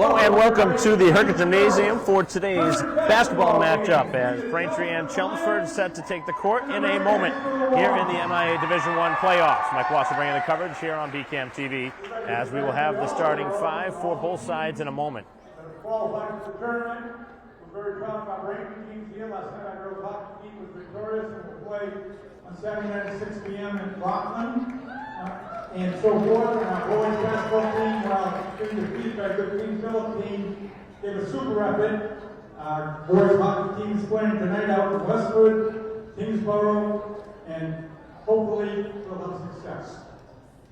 Hello and welcome to the Herca Gymnasium for today's basketball matchup as Braintree and Chelmsford set to take the court in a moment here in the MIAA Division I playoffs. Mike Wasser bringing the coverage here on BCAM TV as we will have the starting five for both sides in a moment. Qualified for the tournament. We're very proud of our Braintree teams here. Last night our girls hockey team was victorious and will play on Saturday night at 6 p.m. in Rockland. And so forth, and our boys basketball team, being defeated by good King Philip team, gave a super effort. Our boys hockey team is playing tonight out in Westwood, Kingsborough, and hopefully we'll have success.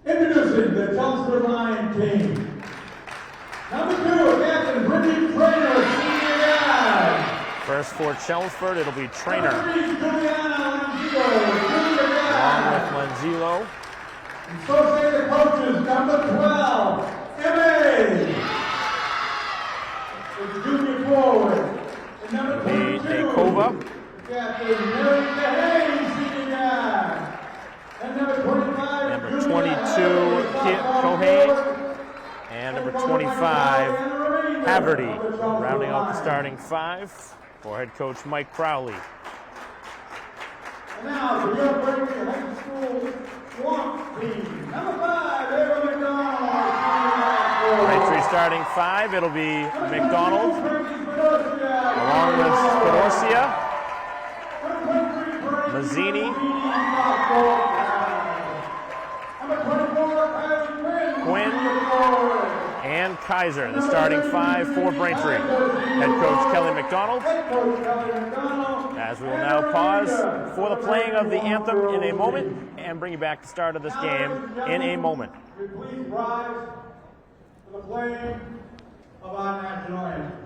Introducing the Chelmsford Lion team. Number 2, Captain Brittany Trainer, senior guy. First for Chelmsford, it'll be Trainer. Number 3, Juliana Lenzillo, Along with Lenzillo. Associated coaches, number 12, M.A. The junior forward. And number 22, Nakova. Captain Mary Kahane, senior guy. And number 25, Number 22, Kit Kohane. And number 25, Haverty. Rounding out the starting five for head coach Mike Crowley. And now, the York Braintree High School Swamp team. Number 5, Aaron McDonald. Braintree starting five, it'll be McDonald, along with Spadorcia, Mazzini, Quinn, and Kaiser, the starting five for Braintree. Head coach Kelly McDonald. As we will now pause for the playing of the anthem in a moment and bring you back to the start of this game in a moment. Please rise for the playing of our national anthem.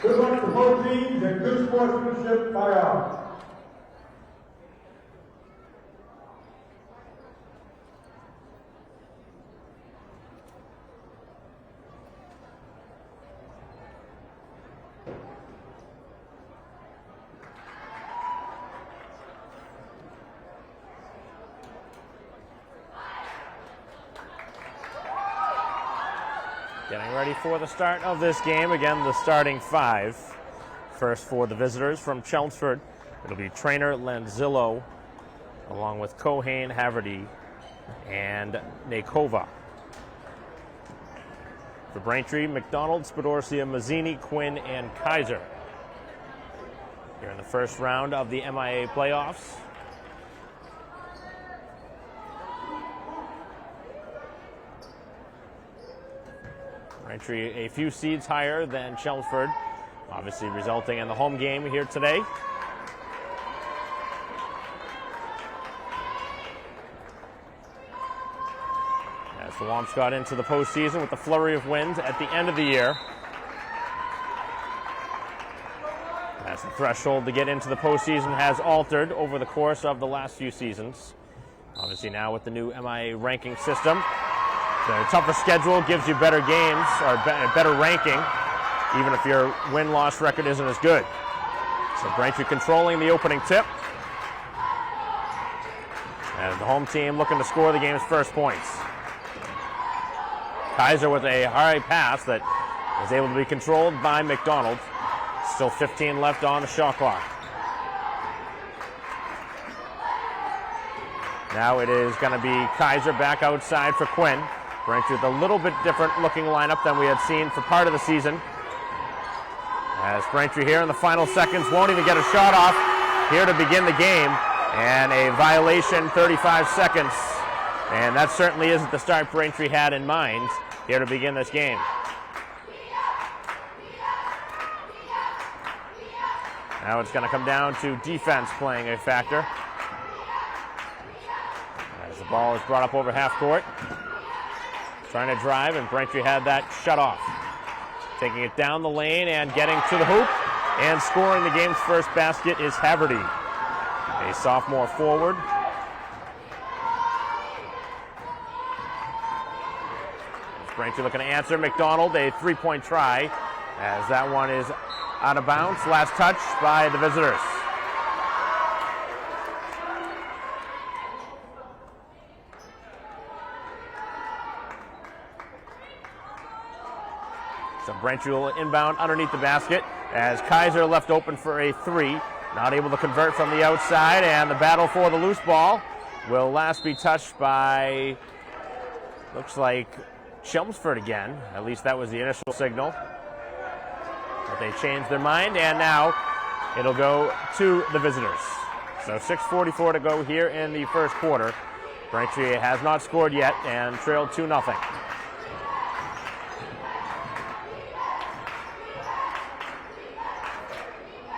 Good luck to both teams and good sportsmanship by all. Getting ready for the start of this game. Again, the starting five. First for the visitors from Chelmsford, it'll be Trainer Lenzillo, along with Kohane, Haverty, and Nakova. For Braintree, McDonald, Spadorcia, Mazzini, Quinn, and Kaiser. Here in the first round of the MIAA playoffs. Braintree a few seeds higher than Chelmsford, obviously resulting in the home game here today. As the Womps got into the postseason with the flurry of wins at the end of the year. As the threshold to get into the postseason has altered over the course of the last few seasons. Obviously now with the new MIAA ranking system. The tougher schedule gives you better games, or better ranking, even if your win-loss record isn't as good. So Braintree controlling the opening tip. As the home team looking to score the game's first points. Kaiser with a high pass that is able to be controlled by McDonald. Still 15 left on the shot clock. Now it is going to be Kaiser back outside for Quinn. Braintree with a little bit different looking lineup than we had seen for part of the season. As Braintree here in the final seconds won't even get a shot off here to begin the game. And a violation, 35 seconds. And that certainly isn't the start Braintree had in mind here to begin this game. Now it's going to come down to defense playing a factor. As the ball is brought up over half court. Trying to drive, and Braintree had that shut off. Taking it down the lane and getting to the hoop. And scoring the game's first basket is Haverty, a sophomore forward. Braintree looking to answer. McDonald, a three-point try, as that one is out of bounds. Last touch by the visitors. So Braintree will inbound underneath the basket as Kaiser left open for a three. Not able to convert from the outside, and the battle for the loose ball will last be touched by, looks like, Chelmsford again. At least that was the initial signal. But they changed their mind, and now it'll go to the visitors. So 6:44 to go here in the first quarter. Braintree has not scored yet and trailed 2-0.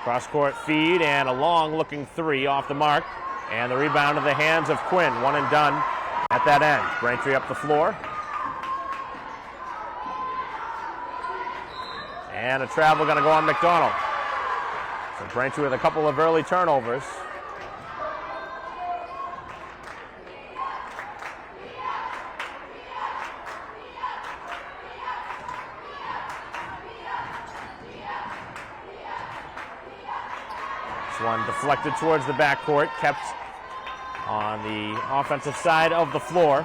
Cross-court feed and a long-looking three off the mark. And the rebound in the hands of Quinn. One and done at that end. Braintree up the floor. And a travel going to go on McDonald. So Braintree with a couple of early turnovers. This one deflected towards the backcourt, kept on the offensive side of the floor.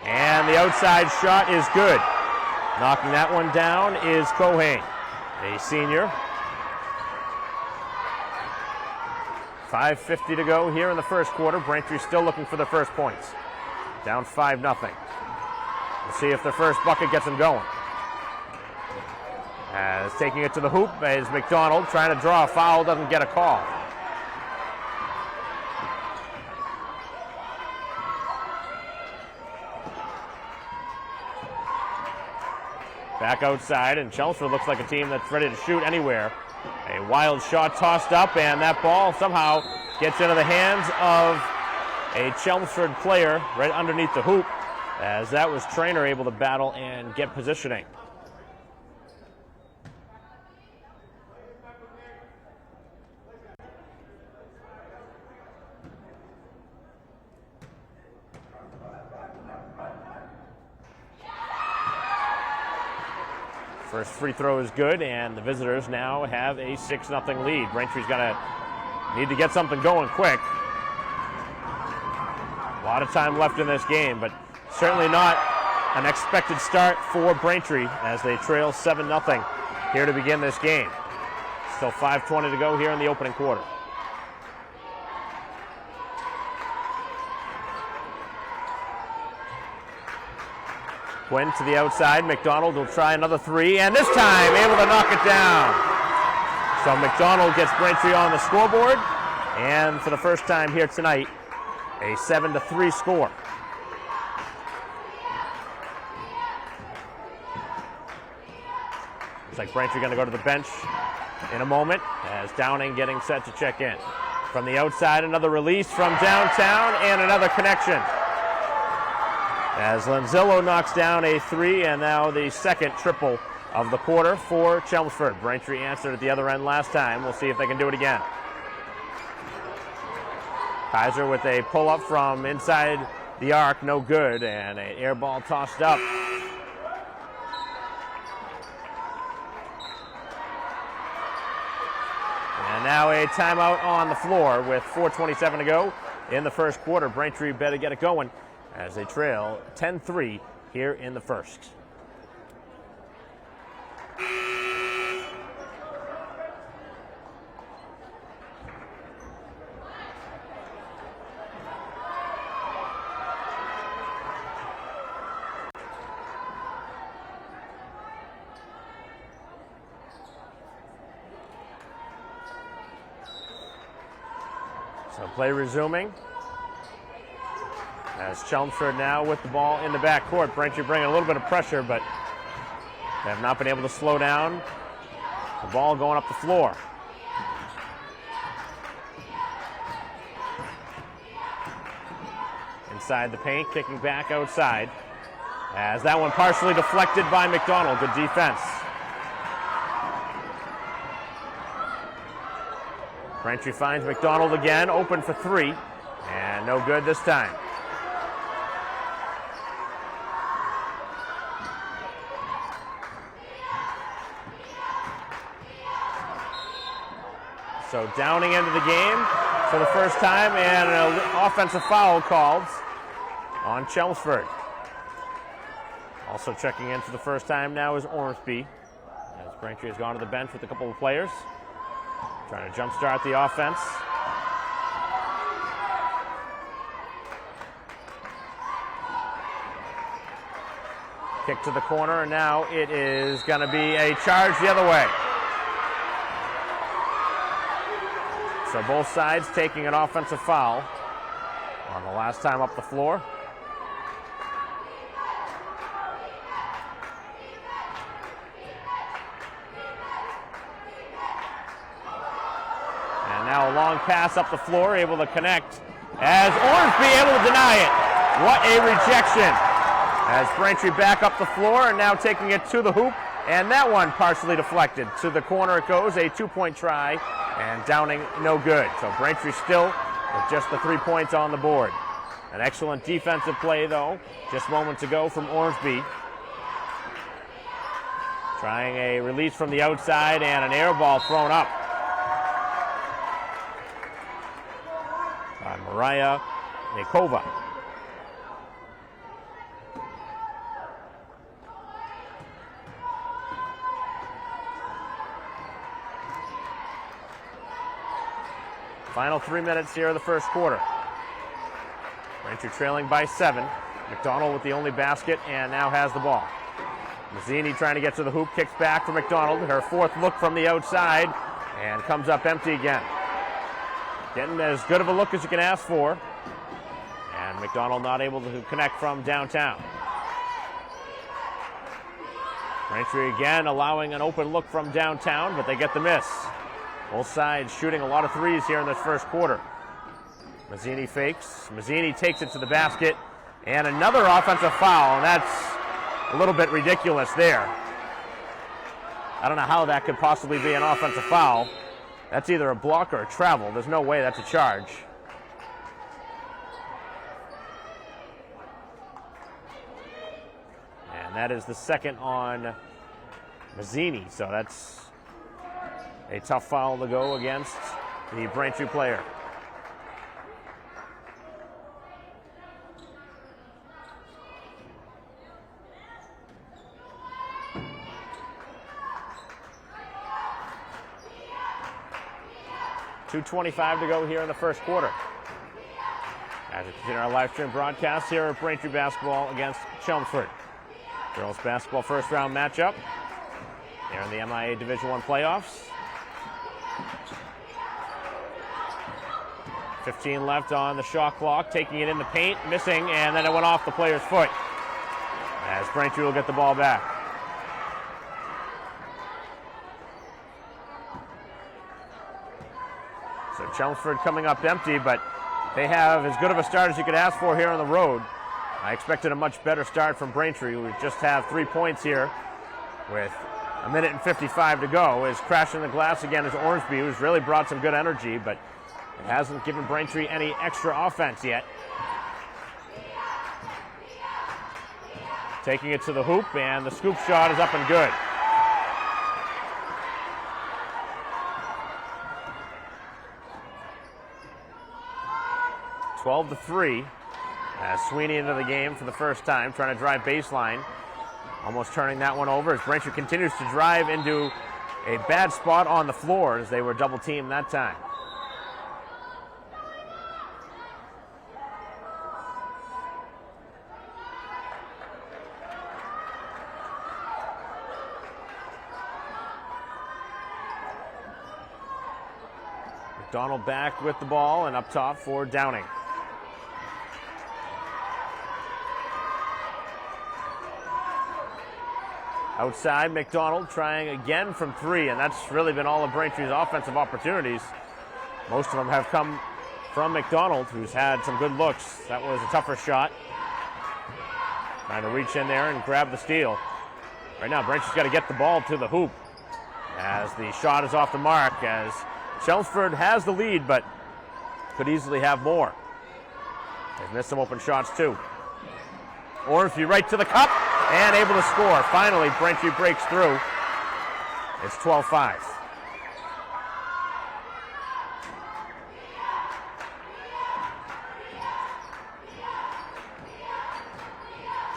And the outside shot is good. Knocking that one down is Cohane, a senior. 5:50 to go here in the first quarter. Braintree still looking for their first points. Down 5-0. We'll see if their first bucket gets them going. As taking it to the hoop is McDonald, trying to draw a foul, doesn't get a call. Back outside, and Chelmsford looks like a team that's ready to shoot anywhere. A wild shot tossed up, and that ball somehow gets into the hands of a Chelmsford player right underneath the hoop, as that was Traynor able to battle and get positioning. First free throw is good, and the visitors now have a 6-0 lead. Braintree's going to need to get something going quick. A lot of time left in this game, but certainly not an expected start for Braintree as they trail 7-0 here to begin this game. Still 5:20 to go here in the opening quarter. Quinn to the outside. McDonald will try another three, and this time able to knock it down. So McDonald gets Braintree on the scoreboard, and for the first time here tonight, a 7-3 score. Looks like Braintree going to go to the bench in a moment as Downing getting set to check in. From the outside, another release from downtown, and another connection. As Lanzillo knocks down a three, and now the second triple of the quarter for Chelmsford. Braintree answered at the other end last time. We'll see if they can do it again. Kaiser with a pull-up from inside the arc, no good, and an air ball tossed up. And now a timeout on the floor with 4:27 to go in the first quarter. Braintree better get it going as they trail 10-3 here in the first. So play resuming as Chelmsford now with the ball in the backcourt. Braintree bringing a little bit of pressure, but they have not been able to slow down. The ball going up the floor. Inside the paint, kicking back outside. As that one partially deflected by McDonald. Good defense. Braintree finds McDonald again, open for three, and no good this time. So Downing into the game for the first time, and an offensive foul called on Chelmsford. Also checking in for the first time now is Ormsby, as Braintree has gone to the bench with a couple of players, trying to jumpstart the offense. Kick to the corner, and now it is going to be a charge the other way. So both sides taking an offensive foul on the last time up the floor. And now a long pass up the floor, able to connect as Ormsby able to deny it. What a rejection. As Braintree back up the floor and now taking it to the hoop. And that one partially deflected. To the corner it goes, a two-point try, and Downing no good. So Braintree still with just the 3 points on the board. An excellent defensive play, though, just moments ago from Ormsby. Trying a release from the outside and an air ball thrown up by MIAA Nikova. Final 3 minutes here of the first quarter. Braintree trailing by 7. McDonald with the only basket and now has the ball. Mazzini trying to get to the hoop, kicks back for McDonald. Her fourth look from the outside and comes up empty again. Getting as good of a look as you can ask for. And McDonald not able to connect from downtown. Braintree again allowing an open look from downtown, but they get the miss. Both sides shooting a lot of threes here in this first quarter. Mazzini fakes. Mazzini takes it to the basket. And another offensive foul, and that's a little bit ridiculous there. I don't know how that could possibly be an offensive foul. That's either a block or a travel. There's no way that's a charge. And that is the second on Mazzini, so that's a tough foul to go against the Braintree player. .225 to go here in the first quarter. As we continue our live stream broadcast here at Braintree basketball against Chelmsford. Girls basketball first round matchup here in the MIAA Division I playoffs. 15 left on the shot clock, taking it in the paint, missing, and then it went off the player's foot. As Braintree will get the ball back. So Chelmsford coming up empty, but they have as good of a start as you could ask for here on the road. I expected a much better start from Braintree. We just have 3 points here with a minute and 55 to go. Is crashing the glass again is Ormsby, who's really brought some good energy, but it hasn't given Braintree any extra offense yet. Taking it to the hoop, and the scoop shot is up and good. 12-3. As Sweeney into the game for the first time, trying to drive baseline. Almost turning that one over as Braintree continues to drive into a bad spot on the floor as they were double teamed that time. McDonald back with the ball and up top for Downing. Outside, McDonald trying again from three, and that's really been all of Braintree's offensive opportunities. Most of them have come from McDonald, who's had some good looks. That was a tougher shot. Trying to reach in there and grab the steal. Right now, Braintree's got to get the ball to the hoop as the shot is off the mark, as Chelmsford has the lead, but could easily have more. They've missed some open shots, too. Ormsby right to the cup. And able to score. Finally, Braintree breaks through. It's 12-5.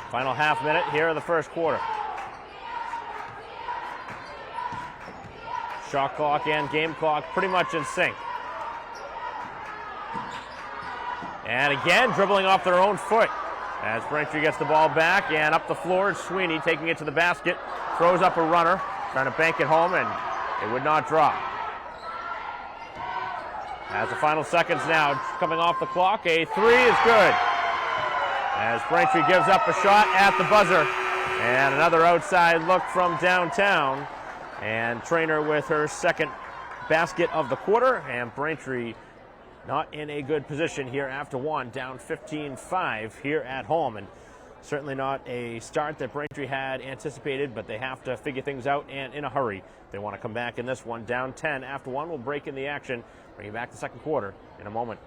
Final half minute here of the first quarter. Shot clock and game clock pretty much in sync. And again, dribbling off their own foot. As Braintree gets the ball back and up the floor, Sweeney taking it to the basket, throws up a runner, trying to bank it home, and it would not drop. As the final seconds now coming off the clock, a three is good. As Braintree gives up a shot at the buzzer, and another outside look from downtown, and Traynor with her second basket of the quarter, and Braintree not in a good position here after one, down 15-5 here at home. And certainly not a start that Braintree had anticipated, but they have to figure things out and in a hurry. They want to come back in this one, down 10 after one. We'll break in the action, bring you back the second quarter in a moment.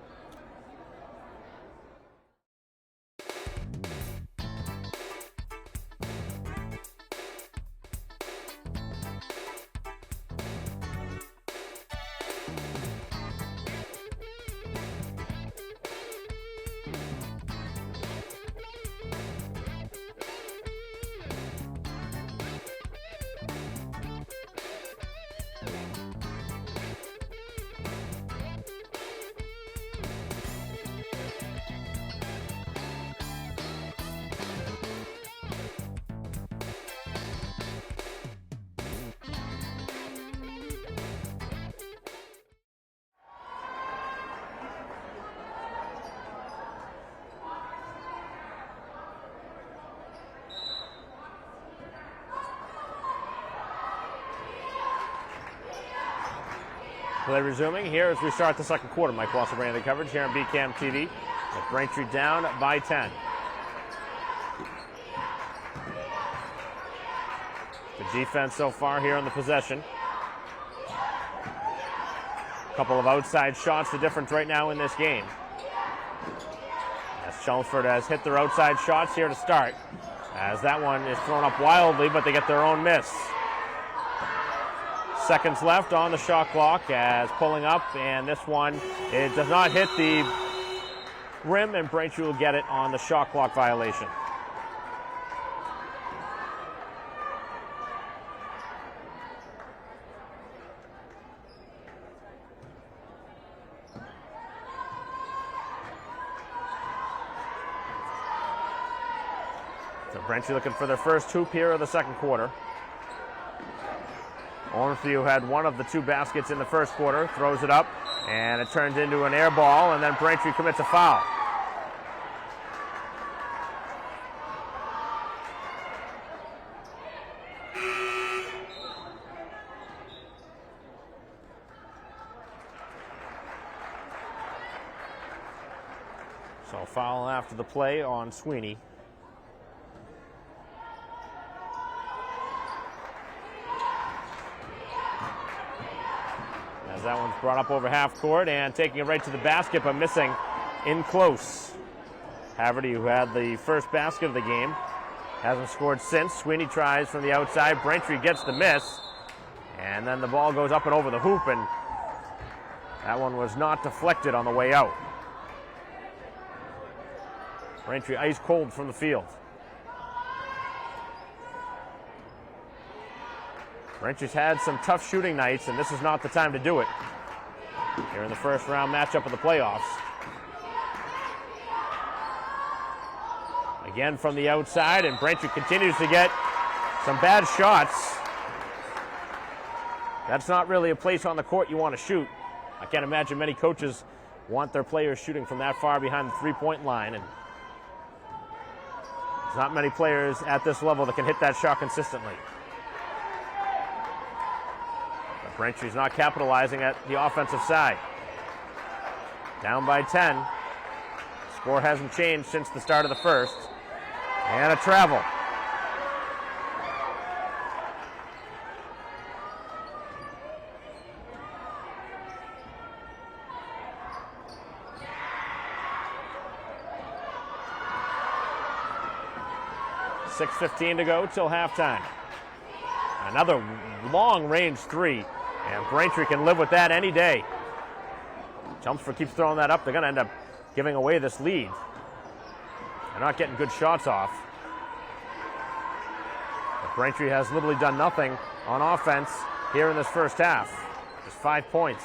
Play resuming here as we start the second quarter. Mike Walser bringing the coverage here on BCAM TV. With Braintree down by 10. The defense so far here on the possession. A couple of outside shots, the difference right now in this game. As Chelmsford has hit their outside shots here to start. As that one is thrown up wildly, but they get their own miss. Seconds left on the shot clock as pulling up, and this one, it does not hit the rim, and Braintree will get it on the shot clock violation. So Braintree looking for their first hoop here of the second quarter. Ormsby, who had one of the two baskets in the first quarter, throws it up, and it turns into an air ball, and then Braintree commits a foul. So foul after the play on Sweeney. That one's brought up over half court and taking it right to the basket, but missing in close. Haverty, who had the first basket of the game, hasn't scored since. Sweeney tries from the outside. Braintree gets the miss, and then the ball goes up and over the hoop, and that one was not deflected on the way out. Braintree ice cold from the field. Braintree's had some tough shooting nights, and this is not the time to do it. Here in the first round matchup of the playoffs. Again from the outside, and Braintree continues to get some bad shots. That's not really a place on the court you want to shoot. I can't imagine many coaches want their players shooting from that far behind the three-point line, and there's not many players at this level that can hit that shot consistently. But Braintree's not capitalizing at the offensive side. Down by 10. Score hasn't changed since the start of the first. And a travel. .6:15 to go till halftime. Another long-range three, and Braintree can live with that any day. Chelmsford keeps throwing that up. They're going to end up giving away this lead. They're not getting good shots off. But Braintree has literally done nothing on offense here in this first half. Just 5 points.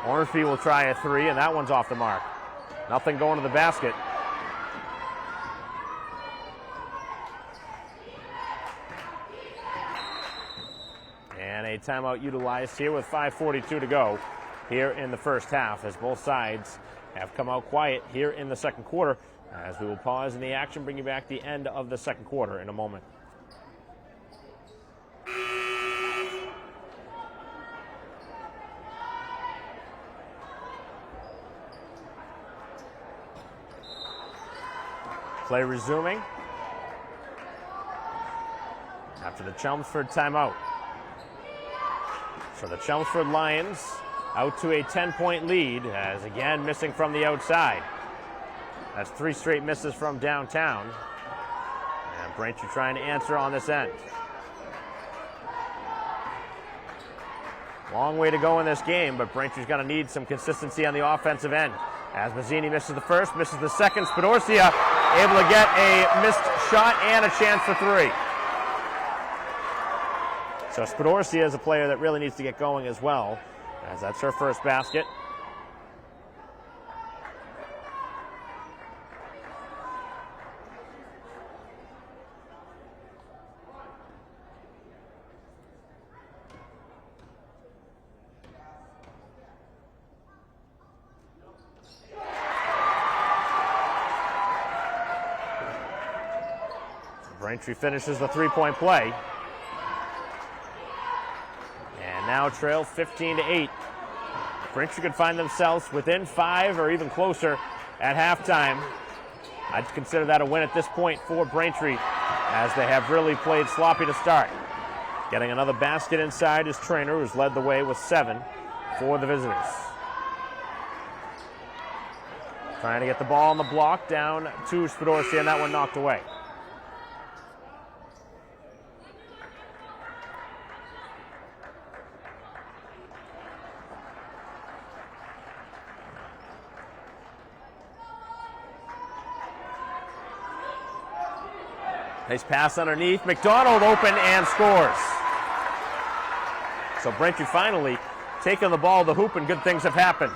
Ormsby will try a three, and that one's off the mark. Nothing going to the basket. And a timeout utilized here with 5:42 to go here in the first half, as both sides have come out quiet here in the second quarter. As we will pause in the action, bring you back the end of the second quarter in a moment. Play resuming after the Chelmsford timeout. So the Chelmsford Lions out to a 10-point lead, as again missing from the outside. That's 3 straight misses from downtown. And Braintree trying to answer on this end. Long way to go in this game, but Braintree's going to need some consistency on the offensive end. As Mazzini misses the first, misses the second, Spadorcia able to get a missed shot and a chance for three. So Spadorcia is a player that really needs to get going as well, as that's her first basket. Braintree finishes the three-point play. And now trail 15-8. Braintree could find themselves within 5 or even closer at halftime. I'd consider that a win at this point for Braintree, as they have really played sloppy to start. Getting another basket inside is Trainer, who's led the way with 7 for the visitors. Trying to get the ball on the block, down to Spadorcia, and that one knocked away. Nice pass underneath. McDonald open and scores. So Braintree finally taking the ball to the hoop, and good things have happened.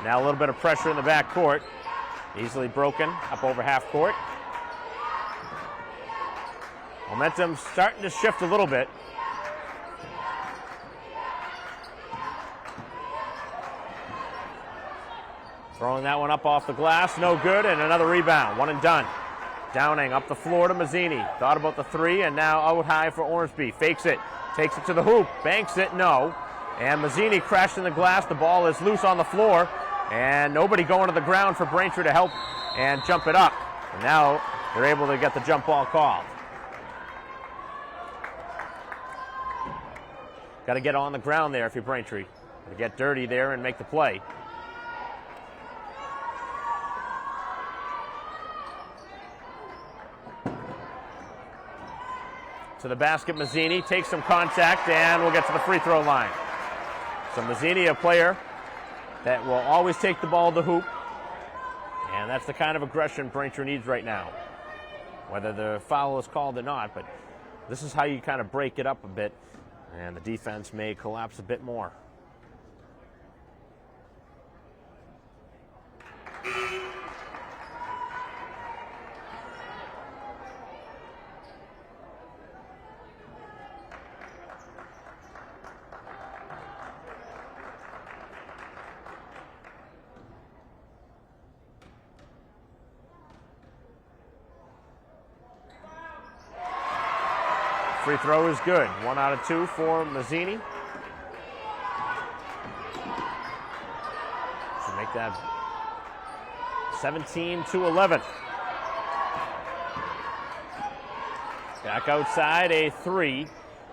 Now a little bit of pressure in the back court. Easily broken up over half court. Momentum starting to shift a little bit. Throwing that one up off the glass, no good, and another rebound, one and done. Downing up the floor to Mazzini. Thought about the three, and now out high for Ormsby. Fakes it, takes it to the hoop, banks it, no. And Mazzini crashed in the glass. The ball is loose on the floor, and nobody going to the ground for Braintree to help and jump it up. And now they're able to get the jump ball called. Got to get on the ground there if you're Braintree. To get dirty there and make the play. To the basket, Mazzini takes some contact and will get to the free throw line. So Mazzini, a player that will always take the ball to hoop. And that's the kind of aggression Braintree needs right now. Whether the foul is called or not, but this is how you kind of break it up a bit, and the defense may collapse a bit more. Free throw is good. 1 out of 2 for Mazzini. Should make that 17-11. Back outside, a 3.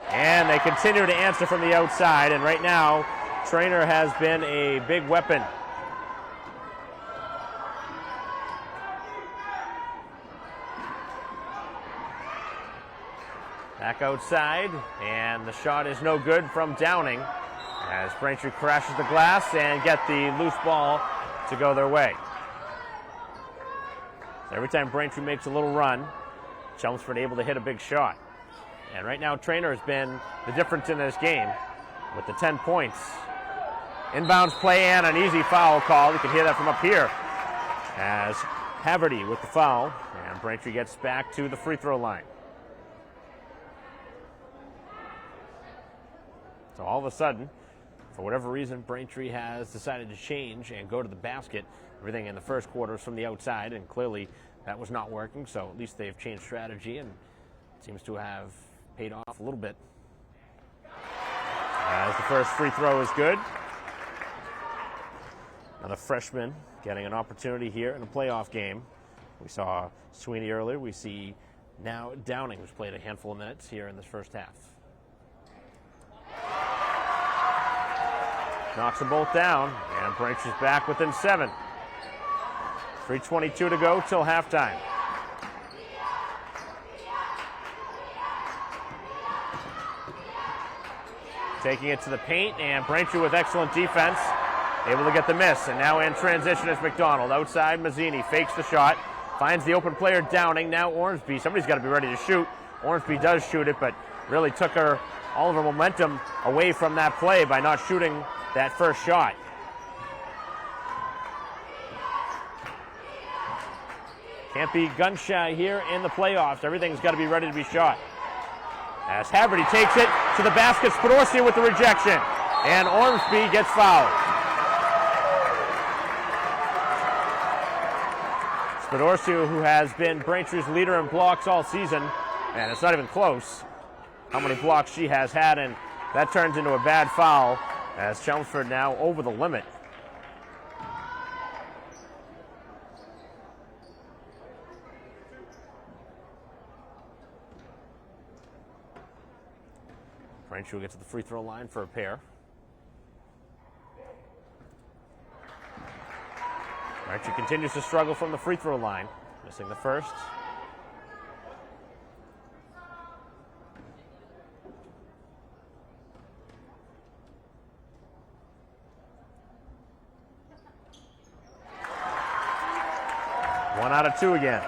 And they continue to answer from the outside. And right now, Trainer has been a big weapon. Back outside, and the shot is no good from Downing as Braintree crashes the glass and get the loose ball to go their way. So every time Braintree makes a little run, Chelmsford able to hit a big shot. And right now, Trainer has been the difference in this game with the 10 points. Inbounds play and an easy foul call. You can hear that from up here as Haverty with the foul, and Braintree gets back to the free throw line. So all of a sudden, for whatever reason, Braintree has decided to change and go to the basket. Everything in the first quarter is from the outside, and clearly that was not working, so at least they've changed strategy, and it seems to have paid off a little bit. As the first free throw is good. Another freshman getting an opportunity here in a playoff game. We saw Sweeney earlier. We see now Downing, who's played a handful of minutes here in this first half. Knocks them both down, and Braintree's back within 7. 3:22 to go till halftime. Taking it to the paint, and Braintree with excellent defense, able to get the miss. And now in transition is McDonald. Outside, Mazzini fakes the shot, finds the open player Downing. Now Ormsby, somebody's got to be ready to shoot. Ormsby does shoot it, but really took all of her momentum away from that play by not shooting that first shot. Can't be gun shy here in the playoffs. Everything's got to be ready to be shot. As Haverty takes it to the basket, Spadorcia with the rejection, and Ormsby gets fouled. Spadorcia, who has been Braintree's leader in blocks all season, and it's not even close how many blocks she has had, and that turns into a bad foul as Chelmsford now over the limit. Braintree will get to the free throw line for a pair. Braintree continues to struggle from the free throw line, missing the first. One out of 2 again.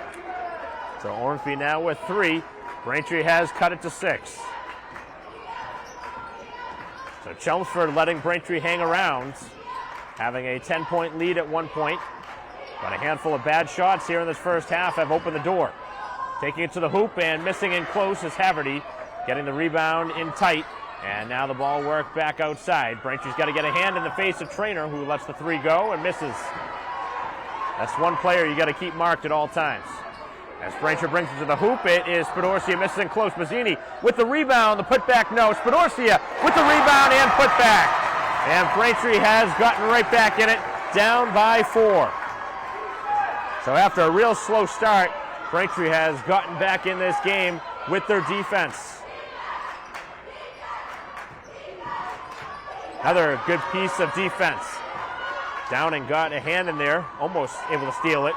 So Ormsby now with 3. Braintree has cut it to 6. So Chelmsford letting Braintree hang around, having a 10-point lead at one point. But a handful of bad shots here in this first half have opened the door. Taking it to the hoop and missing in close is Haverty, getting the rebound in tight. And now the ball work back outside. Braintree's got to get a hand in the face of Trainer, who lets the 3 go and misses. That's one player you got to keep marked at all times. As Braintree brings it to the hoop, it is Spadorcia missing close. Mazzini with the rebound, the putback, no. Spadorcia with the rebound and putback. And Braintree has gotten right back in it, down by 4. So after a real slow start, Braintree has gotten back in this game with their defense. Another good piece of defense. Downing got a hand in there, almost able to steal it.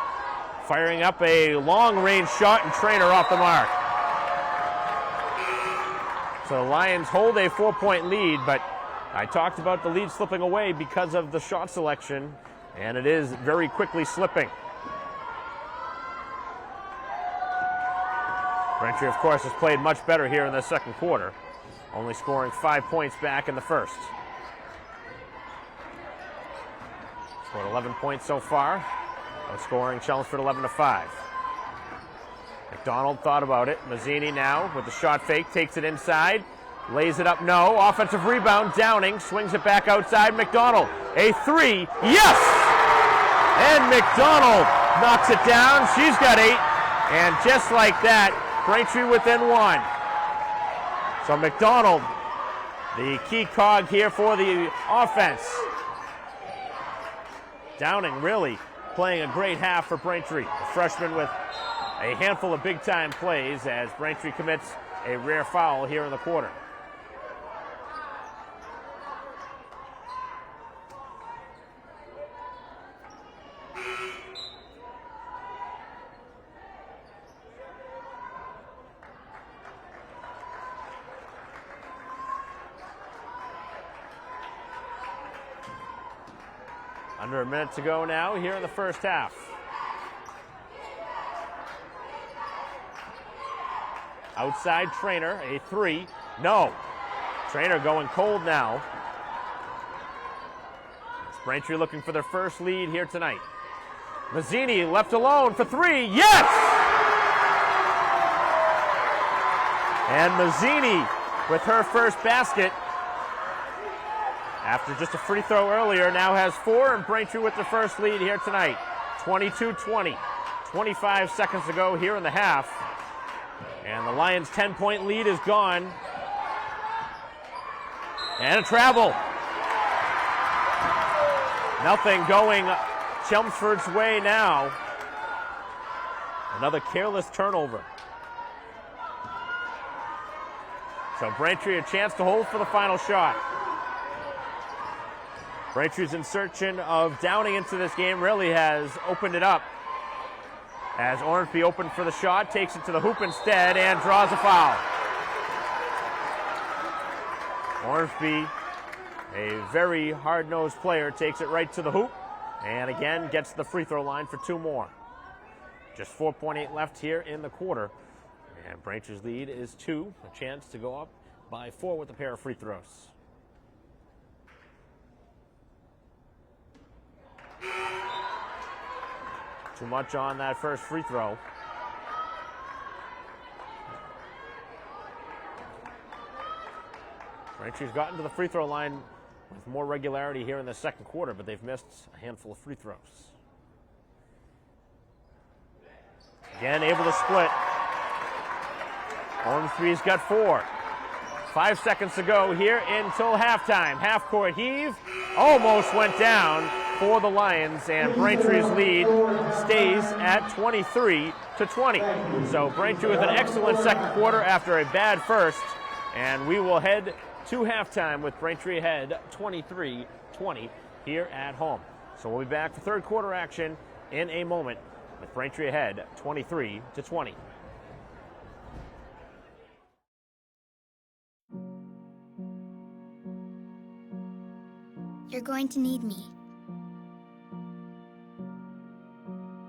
Firing up a long-range shot, and Trainer off the mark. So the Lions hold a 4-point lead, but I talked about the lead slipping away because of the shot selection, and it is very quickly slipping. Braintree, of course, has played much better here in the second quarter, only scoring 5 points back in the first. Scored 11 points so far, outscoring Chelmsford 11-5. McDonald thought about it. Mazzini now with the shot fake, takes it inside, lays it up, no. Offensive rebound, Downing swings it back outside. McDonald, a three, yes! And McDonald knocks it down. She's got 8, and just like that, Braintree within 1. So McDonald, the key cog here for the offense. Downing really playing a great half for Braintree. The freshman with a handful of big-time plays as Braintree commits a rare foul here in the quarter. Under a minute to go now here in the first half. Outside Trainer, a three, no. Trainer going cold now. It's Braintree looking for their first lead here tonight. Mazzini left alone for 3, yes! And Mazzini with her first basket. After just a free throw earlier, now has 4, and Braintree with the first lead here tonight. 22-20. 25 seconds to go here in the half. And the Lions' 10-point lead is gone. And a travel. Nothing going Chelmsford's way now. Another careless turnover. So Braintree a chance to hold for the final shot. Braintree's insertion of Downing into this game really has opened it up. As Ormsby opened for the shot, takes it to the hoop instead and draws a foul. Ormsby, a very hard-nosed player, takes it right to the hoop and again gets the free throw line for 2 more. Just 4.8 left here in the quarter. And Braintree's lead is 2, a chance to go up by 4 with a pair of free throws. Too much on that first free throw. Braintree's gotten to the free throw line with more regularity here in the second quarter, but they've missed a handful of free throws. Again, able to split. Ormsby's got 4. 5 seconds to go here until halftime. Half-court heave almost went down for the Lions, and Braintree's lead stays at 23-20. So Braintree with an excellent second quarter after a bad first, and we will head to halftime with Braintree ahead 23-20 here at home. So we'll be back for third quarter action in a moment with Braintree ahead 23-20. You're going to need me.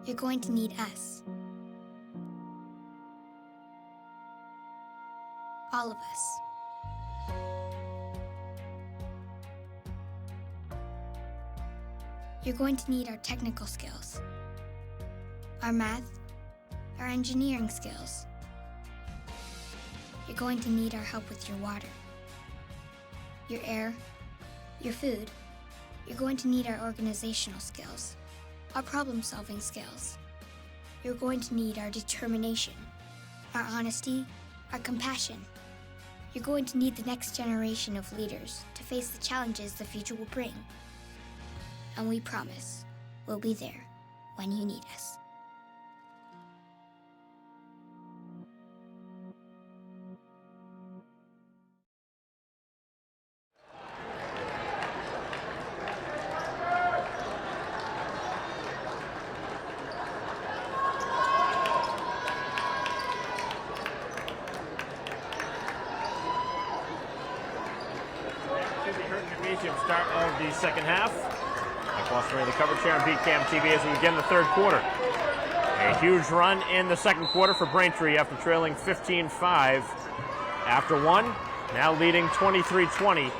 You're going to need us. All of us. You're going to need our technical skills, our math, our engineering skills. You're going to need our help with your water, your air, your food. You're going to need our organizational skills, our problem-solving skills. You're going to need our determination, our honesty, our compassion. You're going to need the next generation of leaders to face the challenges the future will bring. And we promise we'll be there when you need us. Should be hurting your Gymnasium start of the second half. Mike Boston the coverage here on BCAM TV as we begin the third quarter. A huge run in the second quarter for Braintree after trailing 15-5 after one, now leading 23-20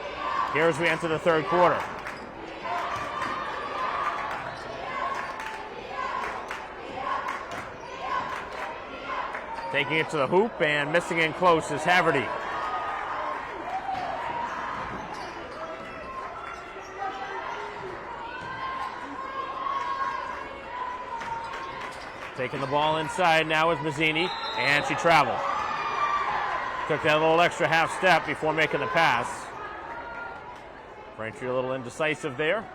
here as we enter the third quarter. Taking it to the hoop and missing in close is Haverty. Taking the ball inside now is Mazzini, and she traveled. Took that little extra half step before making the pass. Braintree a little indecisive there.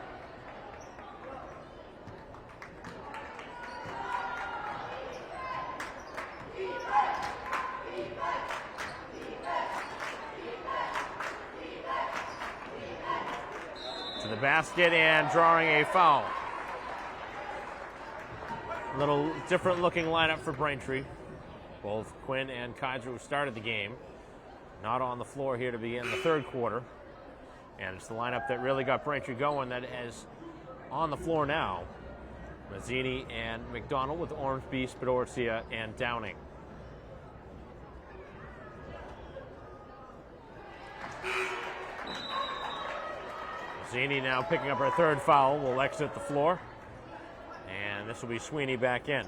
To the basket and drawing a foul. A little different looking lineup for Braintree. Both Quinn and Kaiser, who started the game, not on the floor here to begin the third quarter. And it's the lineup that really got Braintree going that is on the floor now. Mazzini and McDonald with Ormsby, Spedorcia, and Downing. Mazzini now picking up her third foul, will exit the floor. And this will be Sweeney back in.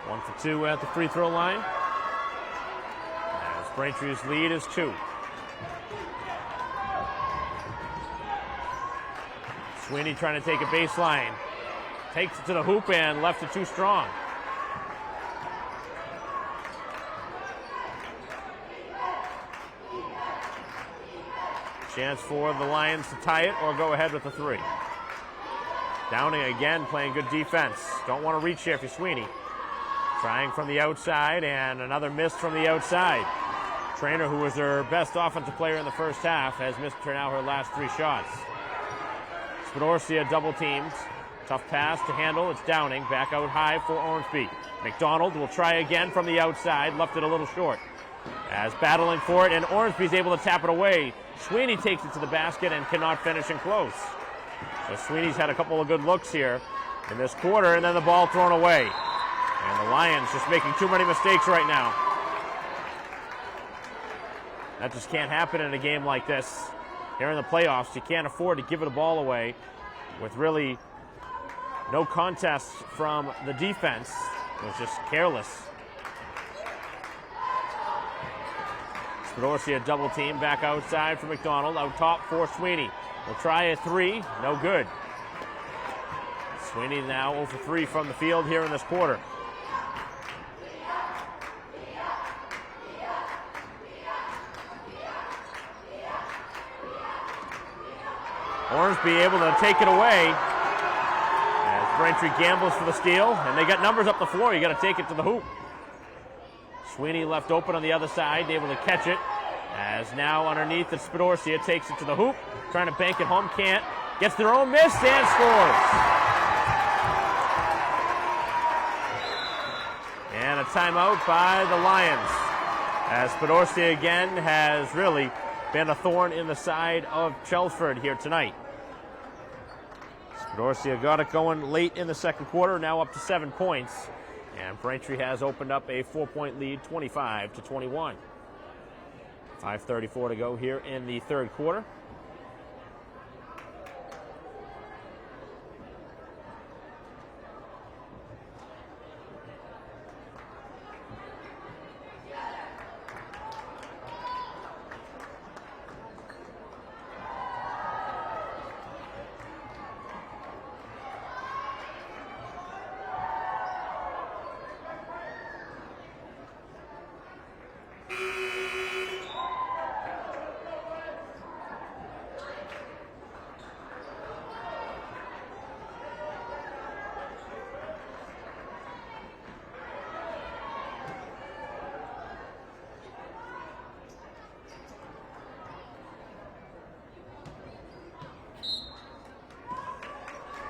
One for two at the free throw line. As Braintree's lead is 2. Sweeney trying to take a baseline. Takes it to the hoop and left it too strong. Chance for the Lions to tie it or go ahead with the 3. Downing again playing good defense. Don't want to reach here for Sweeney. Trying from the outside and another miss from the outside. Trainer, who was their best offensive player in the first half, has missed her now her last 3 shots. Spedorcia double teamed. Tough pass to handle. It's Downing. Back out high for Ormsby. McDonald will try again from the outside. Left it a little short. As battling for it, and Ormsby's able to tap it away. Sweeney takes it to the basket and cannot finish in close. So Sweeney's had a couple of good looks here in this quarter, and then the ball thrown away. And the Lions just making too many mistakes right now. That just can't happen in a game like this. Here in the playoffs, you can't afford to give it a ball away with really no contests from the defense. It was just careless. Spedorcia double team back outside for McDonald. Out top for Sweeney. Will try a 3. No good. Sweeney now 0 for 3 from the field here in this quarter. Ormsby able to take it away. As Braintree gambles for the steal, and they got numbers up the floor. You got to take it to the hoop. Sweeney left open on the other side, able to catch it. As now underneath, it's Spedorcia takes it to the hoop, trying to bank it home, can't. Gets their own miss and scores. And a timeout by the Lions. As Spedorcia again has really been a thorn in the side of Chelmsford here tonight. Spedorcia got it going late in the second quarter, now up to 7 points. And Braintree has opened up a 4-point lead, 25-21. 5:34 to go here in the third quarter.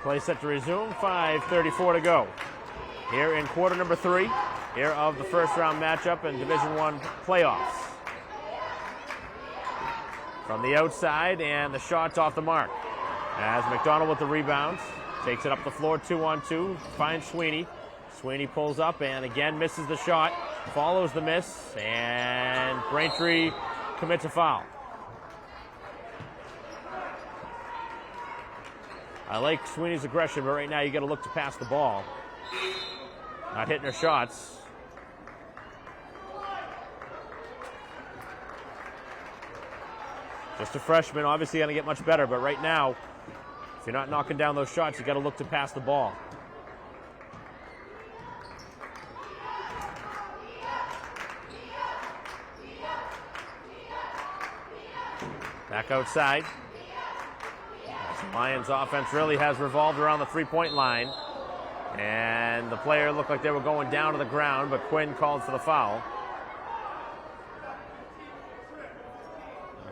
Play set to resume, 5:34 to go. here in quarter number 3 here of the first round matchup in Division I playoffs. From the outside, and the shot's off the mark. As McDonald with the rebounds, takes it up the floor 2-on-2, finds Sweeney. Sweeney pulls up and again misses the shot, follows the miss, and Braintree commits a foul. I like Sweeney's aggression, but right now you got to look to pass the ball. Not hitting her shots. Just a freshman, obviously going to get much better, but right now, if you're not knocking down those shots, you got to look to pass the ball. Back outside. The Lions offense really has revolved around the three-point line. And the player looked like they were going down to the ground, but Quinn called for the foul.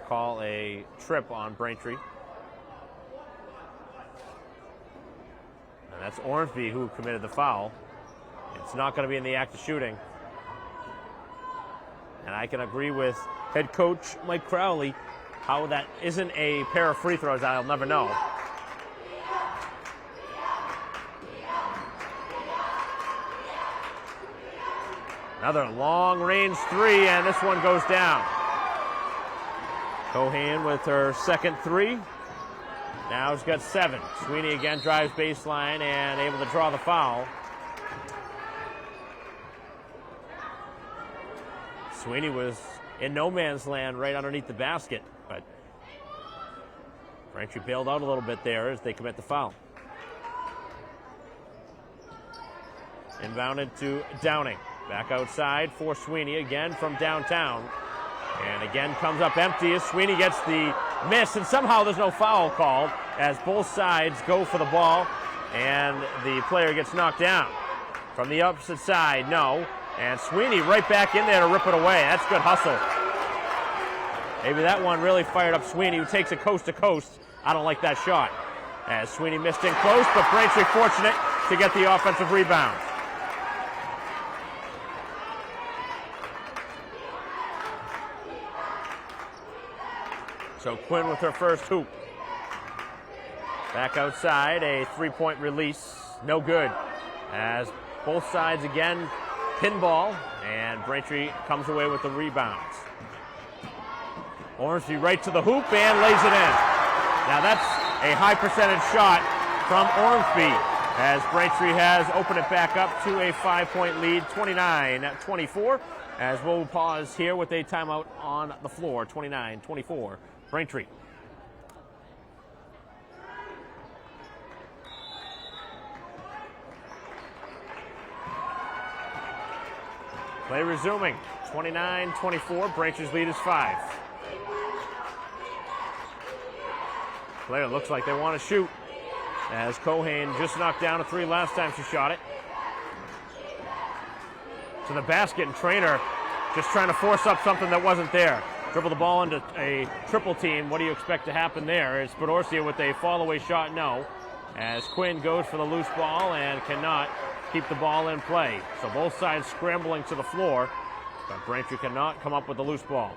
Call a trip on Braintree. And that's Ormsby who committed the foul. It's not going to be in the act of shooting. And I can agree with head coach Mike Crowley. How that isn't a pair of free throws, I'll never know. Another long-range three, and this one goes down. Cohan with her second three. Now she's got 7. Sweeney again drives baseline and able to draw the foul. Sweeney was in no man's land right underneath the basket, but Braintree bailed out a little bit there as they commit the foul. Inbounded to Downing. Back outside for Sweeney again from downtown. And again comes up empty as Sweeney gets the miss, and somehow there's no foul called as both sides go for the ball and the player gets knocked down. From the opposite side, no. And Sweeney right back in there to rip it away. That's good hustle. Maybe that one really fired up Sweeney, who takes it coast to coast. I don't like that shot. As Sweeney missed in close, but Braintree fortunate to get the offensive rebound. So Quinn with her first hoop. Back outside, a three-point release. No good. As both sides again pinball, and Braintree comes away with the rebounds. Ormsby right to the hoop and lays it in. Now that's a high percentage shot from Ormsby as Braintree has opened it back up to a 5-point lead, 29-24. As we'll pause here with a timeout on the floor, 29-24. Braintree. Play resuming. 29-24. Braintree's lead is 5. Player looks like they want to shoot as Cohan just knocked down a 3 last time she shot it. To the basket, and Traynor just trying to force up something that wasn't there. Dribble the ball into a triple team. What do you expect to happen there? Is Podorcia with a fall-away shot? No. As Quinn goes for the loose ball and cannot keep the ball in play. So both sides scrambling to the floor, but Braintree cannot come up with the loose ball.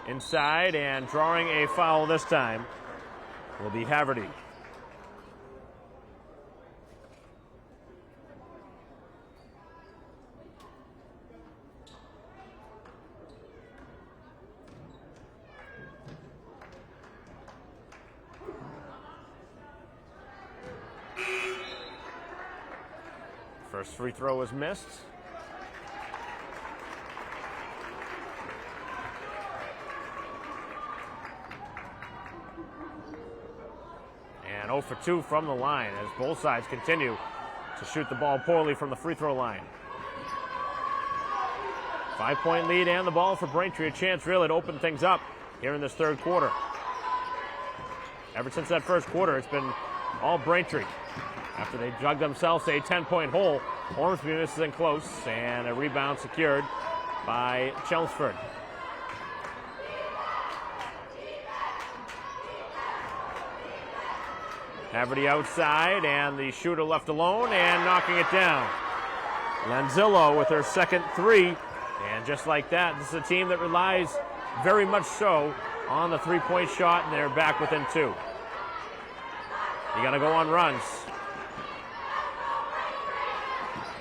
Inside and drawing a foul this time will be Haverty. First free throw was missed. And 0 for 2 from the line as both sides continue to shoot the ball poorly from the free throw line. 5-point lead and the ball for Braintree. A chance really to open things up here in this third quarter. Ever since that first quarter, it's been all Braintree. After they dug themselves a 10-point hole, Ormsby misses in close, and a rebound secured by Chelmsford. Haverty outside, and the shooter left alone and knocking it down. Lanzillo with her second three, and just like that, this is a team that relies very much so on the three-point shot, and they're back within two. You got to go on runs.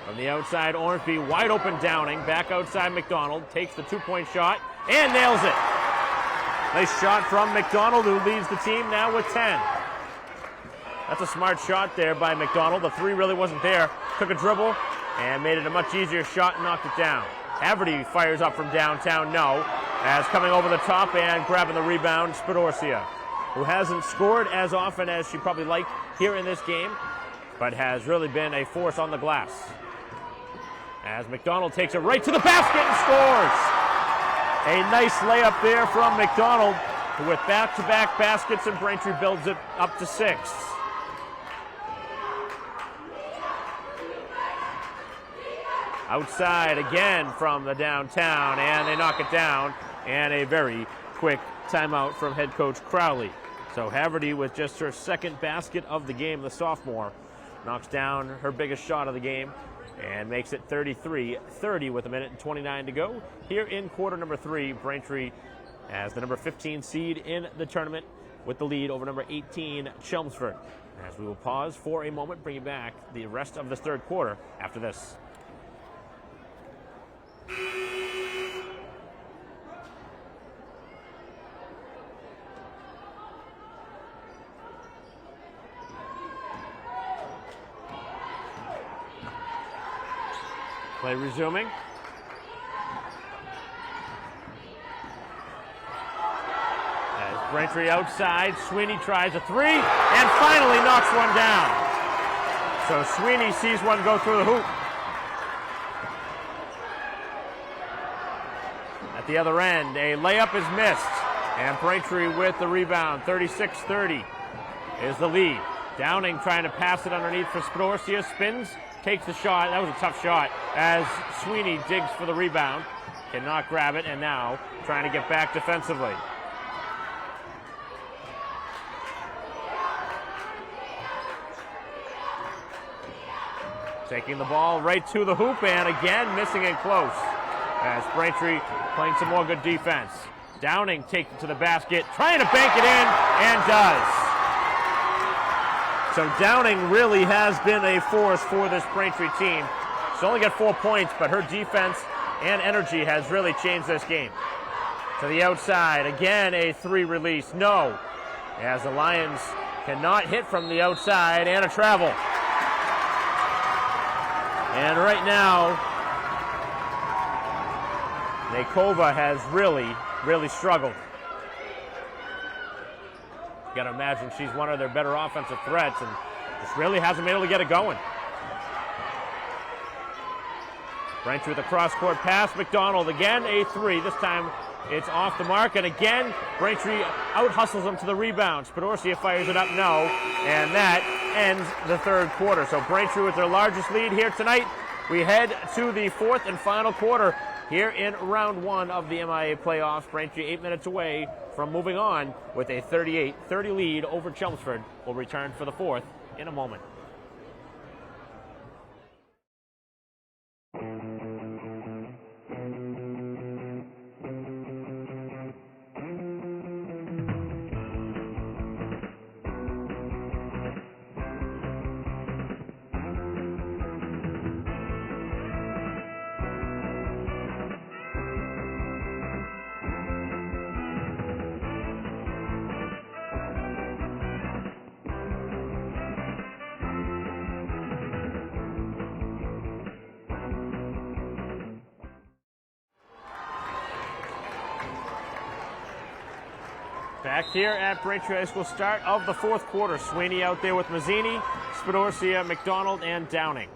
From the outside, Ormsby wide open Downing, back outside McDonald, takes the two-point shot and nails it. Nice shot from McDonald, who leads the team now with 10. That's a smart shot there by McDonald. The three really wasn't there. Took a dribble and made it a much easier shot and knocked it down. Haverty fires up from downtown, no, as coming over the top and grabbing the rebound, Spadorcia, who hasn't scored as often as she probably liked here in this game, but has really been a force on the glass. As McDonald takes it right to the basket and scores. A nice layup there from McDonald, who with back-to-back baskets, and Braintree builds it up to 6. Outside again from the downtown, and they knock it down, and a very quick timeout from head coach Crowley. So Haverty, with just her second basket of the game, the sophomore, knocks down her biggest shot of the game and makes it 33-30 with 1:29 to go. Here in quarter number 3, Braintree as the number 15 seed in the tournament with the lead over number 18, Chelmsford. As we will pause for a moment, bring you back the rest of this third quarter after this. Play resuming. As Braintree outside, Sweeney tries a three and finally knocks one down. So Sweeney sees one go through the hoop. At the other end, a layup is missed, and Braintree with the rebound. 36-30 is the lead. Downing trying to pass it underneath for Spadorcia, spins, takes the shot. That was a tough shot as Sweeney digs for the rebound. Cannot grab it, and now trying to get back defensively. Taking the ball right to the hoop, and again missing it close. As Braintree playing some more good defense. Downing takes it to the basket, trying to bank it in, and does. So Downing really has been a force for this Braintree team. She's only got 4 points, but her defense and energy has really changed this game. To the outside, again a three release, no. As the Lions cannot hit from the outside, and a travel. And right now, Nakova has really struggled. You got to imagine she's one of their better offensive threats, and just really hasn't been able to get it going. Braintree with a cross-court pass. McDonald again, a three. This time it's off the mark, and again, Braintree out-hustles them to the rebound. Spadorcia fires it up, no, and that ends the third quarter. So Braintree with their largest lead here tonight. We head to the fourth and final quarter here in round 1 of the MIAA playoffs. Braintree 8 minutes away from moving on with a 38-30 lead over Chelmsford. We'll return for the fourth in a moment. Back here at Braintree High School, start of the fourth quarter. Sweeney out there with Mazzini, Spadorcia, McDonald, and Downing.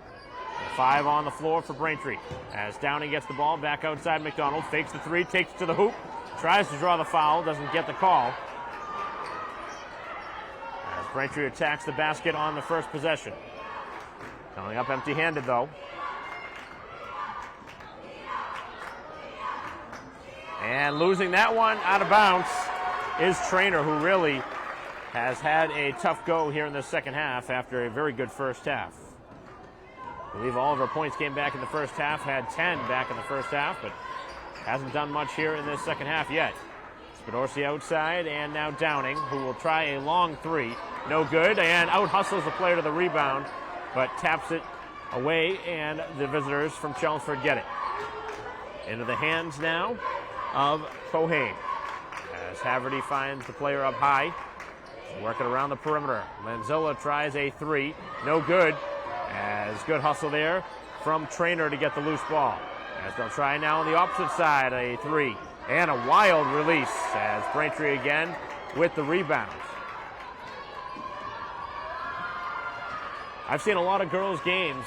5 on the floor for Braintree. As Downing gets the ball back outside McDonald, fakes the three, takes it to the hoop, tries to draw the foul, doesn't get the call. As Braintree attacks the basket on the first possession. Coming up empty-handed though. And losing that one out of bounds is Trainer, who really has had a tough go here in the second half after a very good first half. I believe all of her points came back in the first half, had 10 back in the first half, but hasn't done much here in this second half yet. Spadorsi outside, and now Downing, who will try a long three. No good, and out hustles the player to the rebound, but taps it away, and the visitors from Chelmsford get it. Into the hands now of Cohane, as Haverty finds the player up high, working around the perimeter. Lanzilla tries a three, no good, as good hustle there from Trainer to get the loose ball. As they'll try now on the opposite side, a three, and a wild release as Braintree again with the rebound. I've seen a lot of girls' games.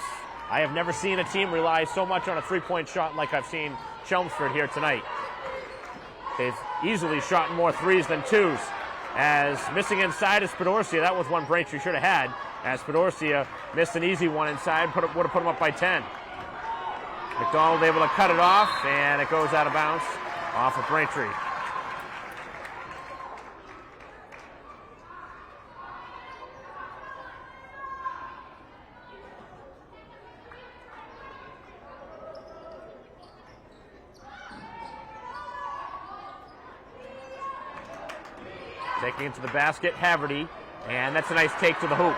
I have never seen a team rely so much on a three-point shot like I've seen Chelmsford here tonight. They've easily shot more threes than twos. As missing inside is Spadorsia. That was one Braintree should have had. As Spadorsia missed an easy one inside, would have put them up by 10. McDonald able to cut it off, and it goes out of bounds off of Braintree. Taking it to the basket, Haverty, and that's a nice take to the hoop.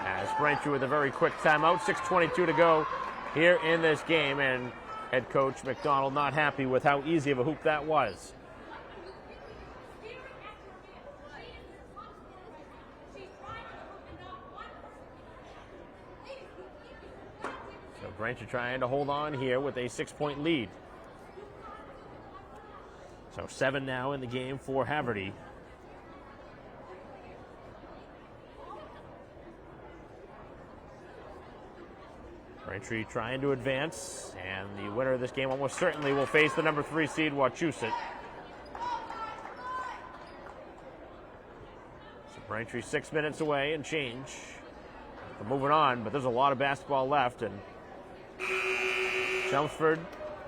As Braintree with a very quick timeout, 6:22 to go here in this game, and head coach McDonald not happy with how easy of a hoop that was. So Braintree trying to hold on here with a 6-point lead. So 7 now in the game for Haverty. Braintree trying to advance, and the winner of this game almost certainly will face the number 3 seed Wachusett. So Braintree 6 minutes away and change. We're moving on, but there's a lot of basketball left, and Chelmsford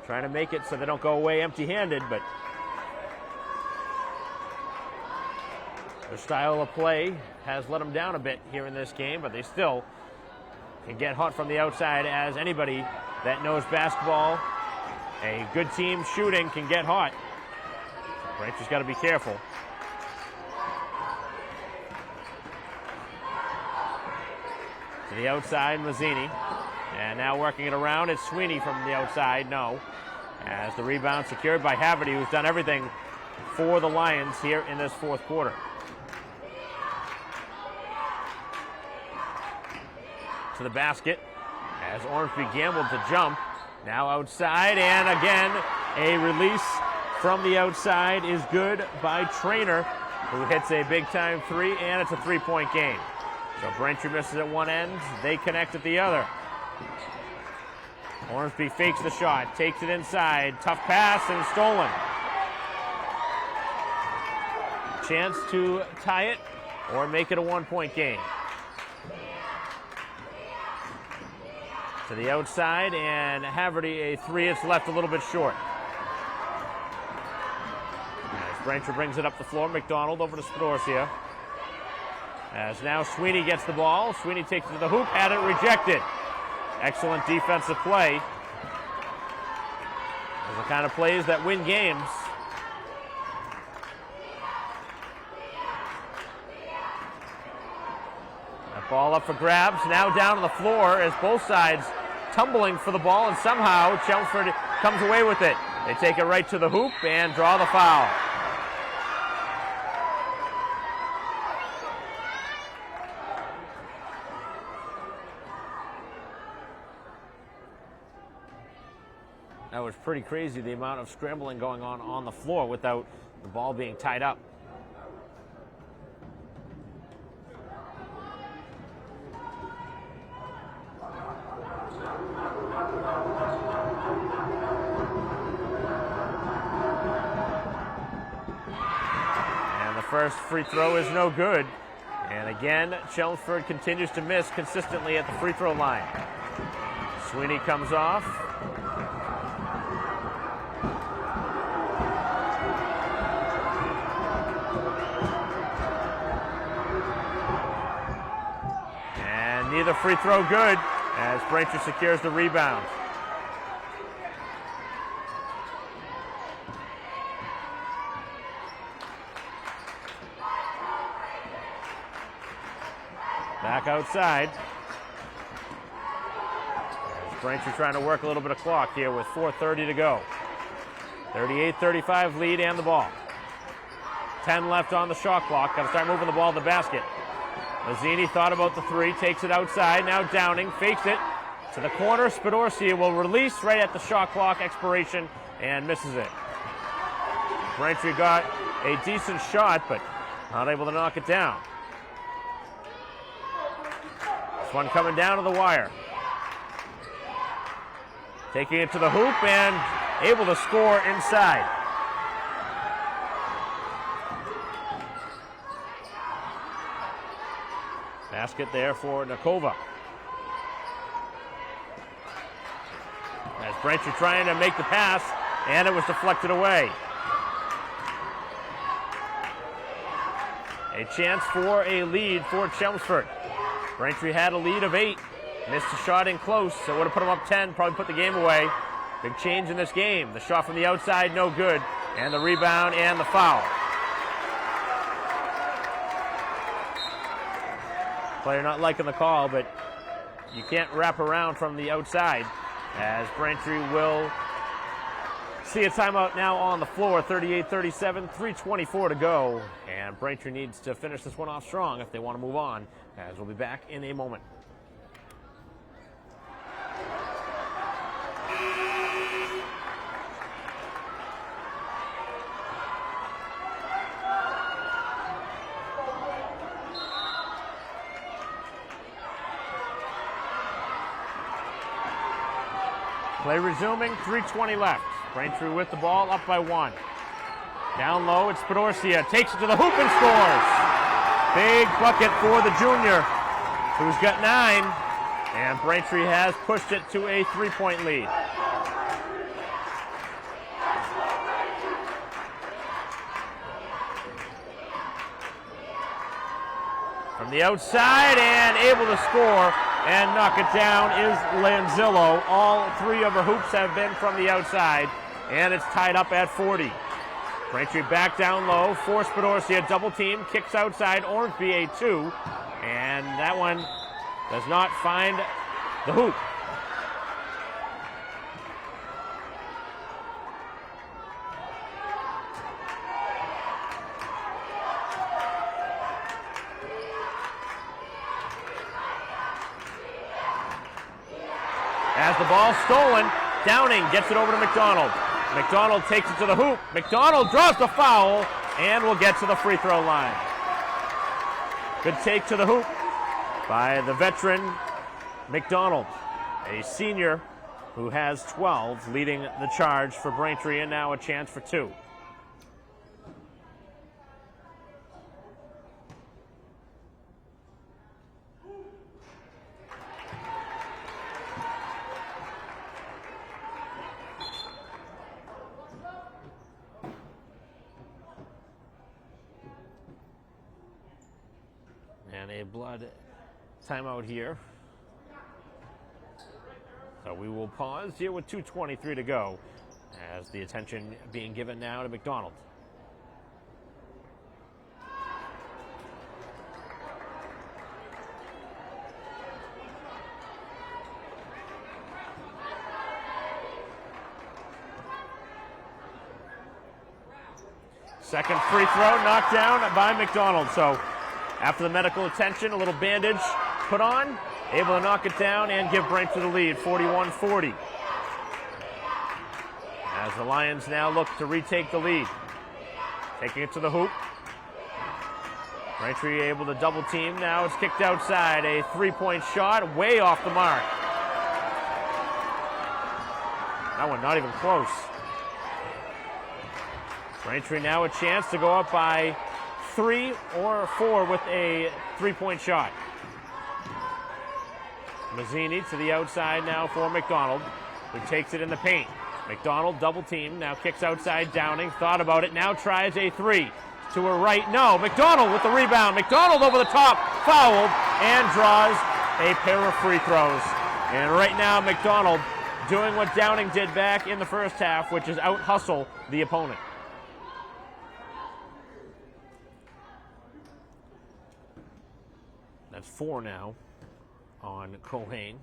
trying to make it so they don't go away empty-handed, but their style of play has let them down a bit here in this game, but they still can get hot from the outside, as anybody that knows basketball, a good team shooting can get hot. Braintree's got to be careful. To the outside, Mazzini. And now working it around, it's Sweeney from the outside, no. As the rebound secured by Haverty, who's done everything for the Lions here in this fourth quarter. To the basket as Ormsby gambled to jump. Now outside, and again a release from the outside is good by Trainer, who hits a big time three, and it's a 3-point game. So Braintree misses at one end, they connect at the other. Ormsby fakes the shot, takes it inside, tough pass and stolen. Chance to tie it or make it a 1-point game. To the outside, and Haverty a three. It's left a little bit short. As Braintree brings it up the floor, McDonald over to Spadorsia. As now Sweeney gets the ball. Sweeney takes it to the hoop, had it rejected. Excellent defensive play. Those are the kind of plays that win games. That ball up for grabs, now down to the floor as both sides tumbling for the ball, and somehow Chelmsford comes away with it. They take it right to the hoop and draw the foul. That was pretty crazy, the amount of scrambling going on the floor without the ball being tied up. First free throw is no good. And again, Chelmsford continues to miss consistently at the free throw line. Sweeney comes off. neither free throw good as Braintree secures the rebound. Back outside. Braintree trying to work a little bit of clock here with 4:30 to go. 38-35 lead and the ball. 10 left on the shot clock. Got to start moving the ball to the basket. Mazzini thought about the three, takes it outside. Now Downing fakes it to the corner. Spadorcia will release right at the shot clock expiration and misses it. Braintree got a decent shot, but not able to knock it down. This one coming down to the wire. Taking it to the hoop and able to score inside. Basket there for Nakova. As Braintree trying to make the pass, and it was deflected away. A chance for a lead for Chelmsford. Braintree had a lead of 8. Missed a shot in close, so it would have put them up 10, probably put the game away. Big change in this game. The shot from the outside, no good. And the rebound and the foul. Player not liking the call, but you can't wrap around from the outside as Braintree will see a timeout now on the floor. 38-37, 3:24 to go. And Braintree needs to finish this one off strong if they want to move on, as we'll be back in a moment. Play resuming, 3:20 left. Braintree with the ball, up by 1. Down low, it's Spadorcia. Takes it to the hoop and scores. Big bucket for the junior, who's got 9. And Braintree has pushed it to a 3-point lead. From the outside and able to score and knock it down is Lanzillo. All 3 of her hoops have been from the outside, and it's tied up at 40. Braintree back down low, for Spadorcia, double team, kicks outside, Ormsby a 2, and that one does not find the hoop. As the ball stolen, Downing gets it over to McDonald. McDonald takes it to the hoop. McDonald draws the foul and will get to the free throw line. Good take to the hoop by the veteran McDonald, a senior who has 12, leading the charge for Braintree, and now a chance for 2. And a blood timeout here. So we will pause here with 2:23 to go as the attention being given now to McDonald. Second free throw knocked down by McDonald. So after the medical attention, a little bandage put on, able to knock it down and give Braintree the lead, 41-40. As the Lions now look to retake the lead. Taking it to the hoop. Braintree able to double team. Now it's kicked outside. A 3-point shot, way off the mark. That one not even close. Braintree now a chance to go up by 3 or 4 with a 3-point shot. Mazzini to the outside now for McDonald, who takes it in the paint. McDonald double team, now kicks outside. Downing thought about it, now tries a 3 to her right. No, McDonald with the rebound. McDonald over the top, fouled, and draws a pair of free throws. And right now, McDonald doing what Downing did back in the first half, which is out-hustle the opponent. That's 4 now on Cohane.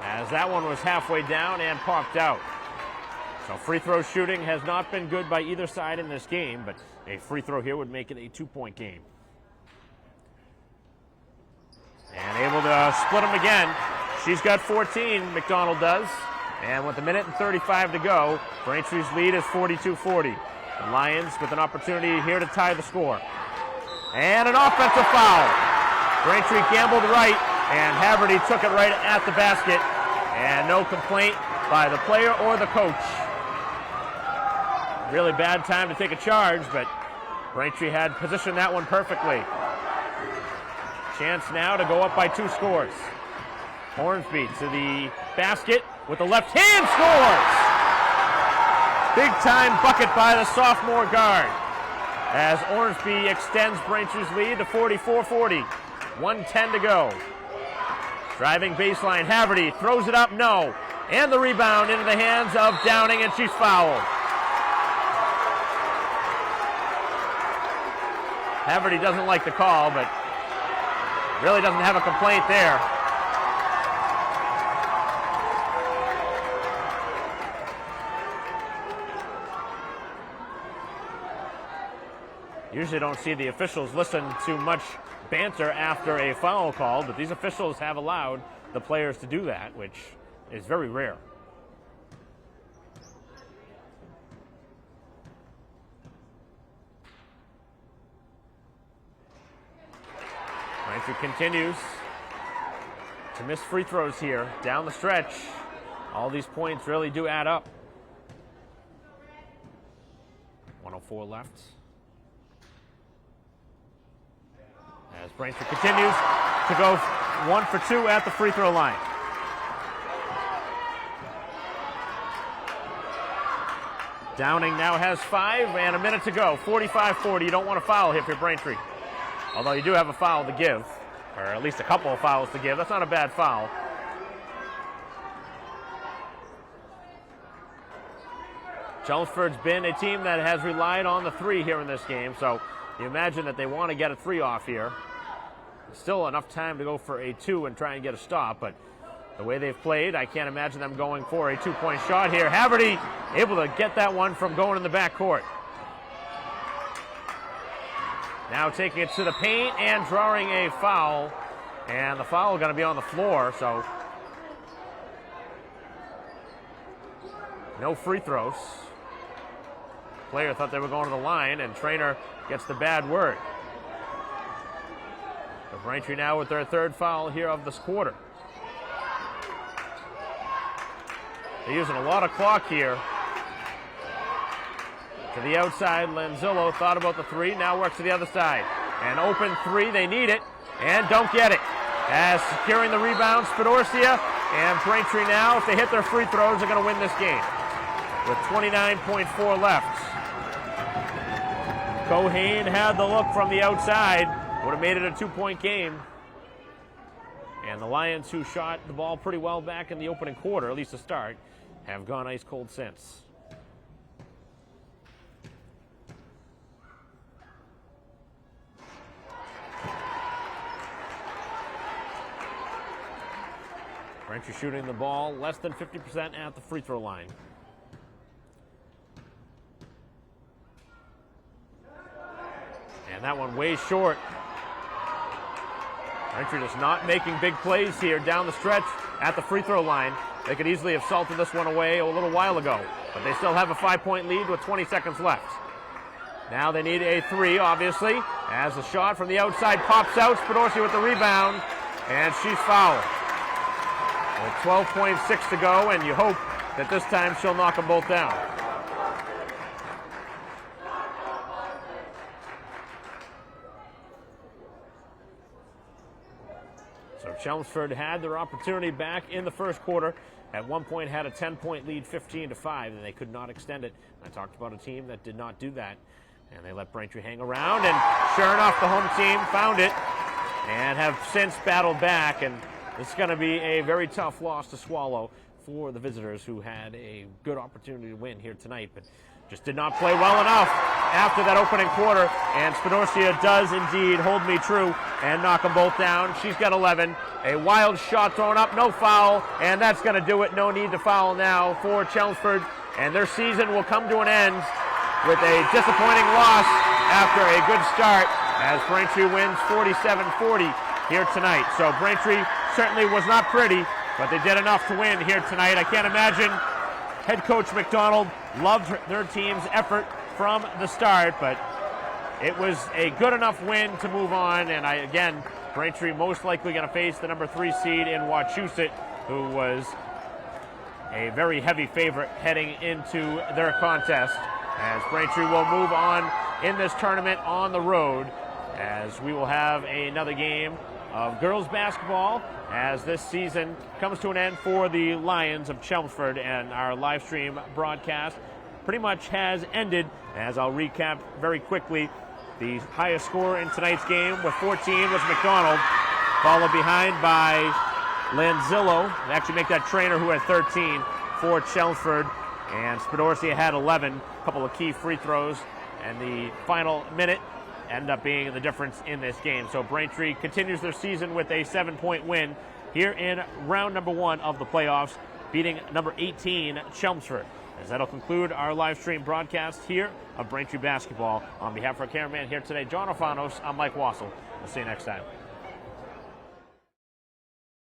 As that one was halfway down and popped out. So free throw shooting has not been good by either side in this game, but a free throw here would make it a 2-point game. And able to split them again. She's got 14, McDonald does. And with a minute and 35 to go, Braintree's lead is 42-40. The Lions with an opportunity here to tie the score. And an offensive foul. Braintree gambled right, and Haverty took it right at the basket. And no complaint by the player or the coach. Really bad time to take a charge, but Braintree had positioned that one perfectly. Chance now to go up by 2 scores. Hornsby to the basket with the left hand, scores! Big time bucket by the sophomore guard as Ormsby extends Braintree's lead to 44-40. 1:10 to go. Driving baseline, Haverty throws it up, no. And the rebound into the hands of Downing, and she's fouled. Haverty doesn't like the call, but really doesn't have a complaint there. Usually don't see the officials listen to much banter after a foul call, but these officials have allowed the players to do that, which is very rare. Braintree continues to miss free throws here down the stretch. All these points really do add up. 1:04 left. As Braintree continues to go 1 for 2 at the free throw line. Downing now has 5 and a minute to go. 45-40. You don't want to foul here if you're Braintree. Although you do have a foul to give, or at least a couple of fouls to give. That's not a bad foul. Chelmsford's been a team that has relied on the 3 here in this game, so you imagine that they want to get a 3 off here. Still enough time to go for a 2 and try and get a stop, but the way they've played, I can't imagine them going for a 2-point shot here. Haverty able to get that one from going in the backcourt. Now taking it to the paint and drawing a foul, and the foul is going to be on the floor, so no free throws. Player thought they were going to the line, and trainer gets the bad word. So Braintree now with their 3rd foul here of this quarter. They're using a lot of clock here. To the outside, Lanzillo thought about the 3, now works to the other side. An open 3, they need it, and don't get it. As securing the rebound, Spadorcia, and Braintree now, if they hit their free throws, are going to win this game. With 29.4 left. Cohane had the look from the outside, would have made it a 2-point game. And the Lions, who shot the ball pretty well back in the opening quarter, at least to start, have gone ice cold since. Braintree shooting the ball less than 50% at the free throw line. And that one way short. Braintree just not making big plays here down the stretch at the free throw line. They could easily have salted this one away a little while ago, but they still have a 5-point lead with 20 seconds left. Now they need a 3, obviously, as the shot from the outside pops out. Spadorcia with the rebound, and she's fouled. With 12.6 to go, and you hope that this time she'll knock them both down. So Chelmsford had their opportunity back in the first quarter. At one point had a 10-point lead, 15-5, and they could not extend it. I talked about a team that did not do that, and they let Braintree hang around, and sure enough, the home team found it. and have since battled back, and this is going to be a very tough loss to swallow for the visitors, who had a good opportunity to win here tonight, but just did not play well enough after that opening quarter. And Spinoria does indeed hold me true and knock them both down. She's got 11. A wild shot thrown up, no foul, and that's going to do it. No need to foul now for Chelmsford, and their season will come to an end with a disappointing loss after a good start, as Braintree wins 47-40 here tonight. So Braintree certainly was not pretty, but they did enough to win here tonight. I can't imagine head coach McDonald loved their team's effort from the start, but it was a good enough win to move on. And again, Braintree most likely going to face the number 3 seed in Wachusett, who was a very heavy favorite heading into their contest, as Braintree will move on in this tournament on the road, as we will have another game of girls basketball as this season comes to an end for the Lions of Chelmsford, and our live stream broadcast pretty much has ended. As I'll recap very quickly, the highest scorer in tonight's game with 14 was McDonald, followed behind by Lanzillo, actually make that Trainer, who had 13 for Chelmsford, and Spinoria had 11, a couple of key free throws, and the final minute end up being the difference in this game. So Braintree continues their season with a 7-point win here in round number 1 of the playoffs, beating number 18 Chelmsford. As that'll conclude our live stream broadcast here of Braintree basketball. On behalf of our cameraman here today, John Alfanos, I'm Mike Wassel. We'll see you next time.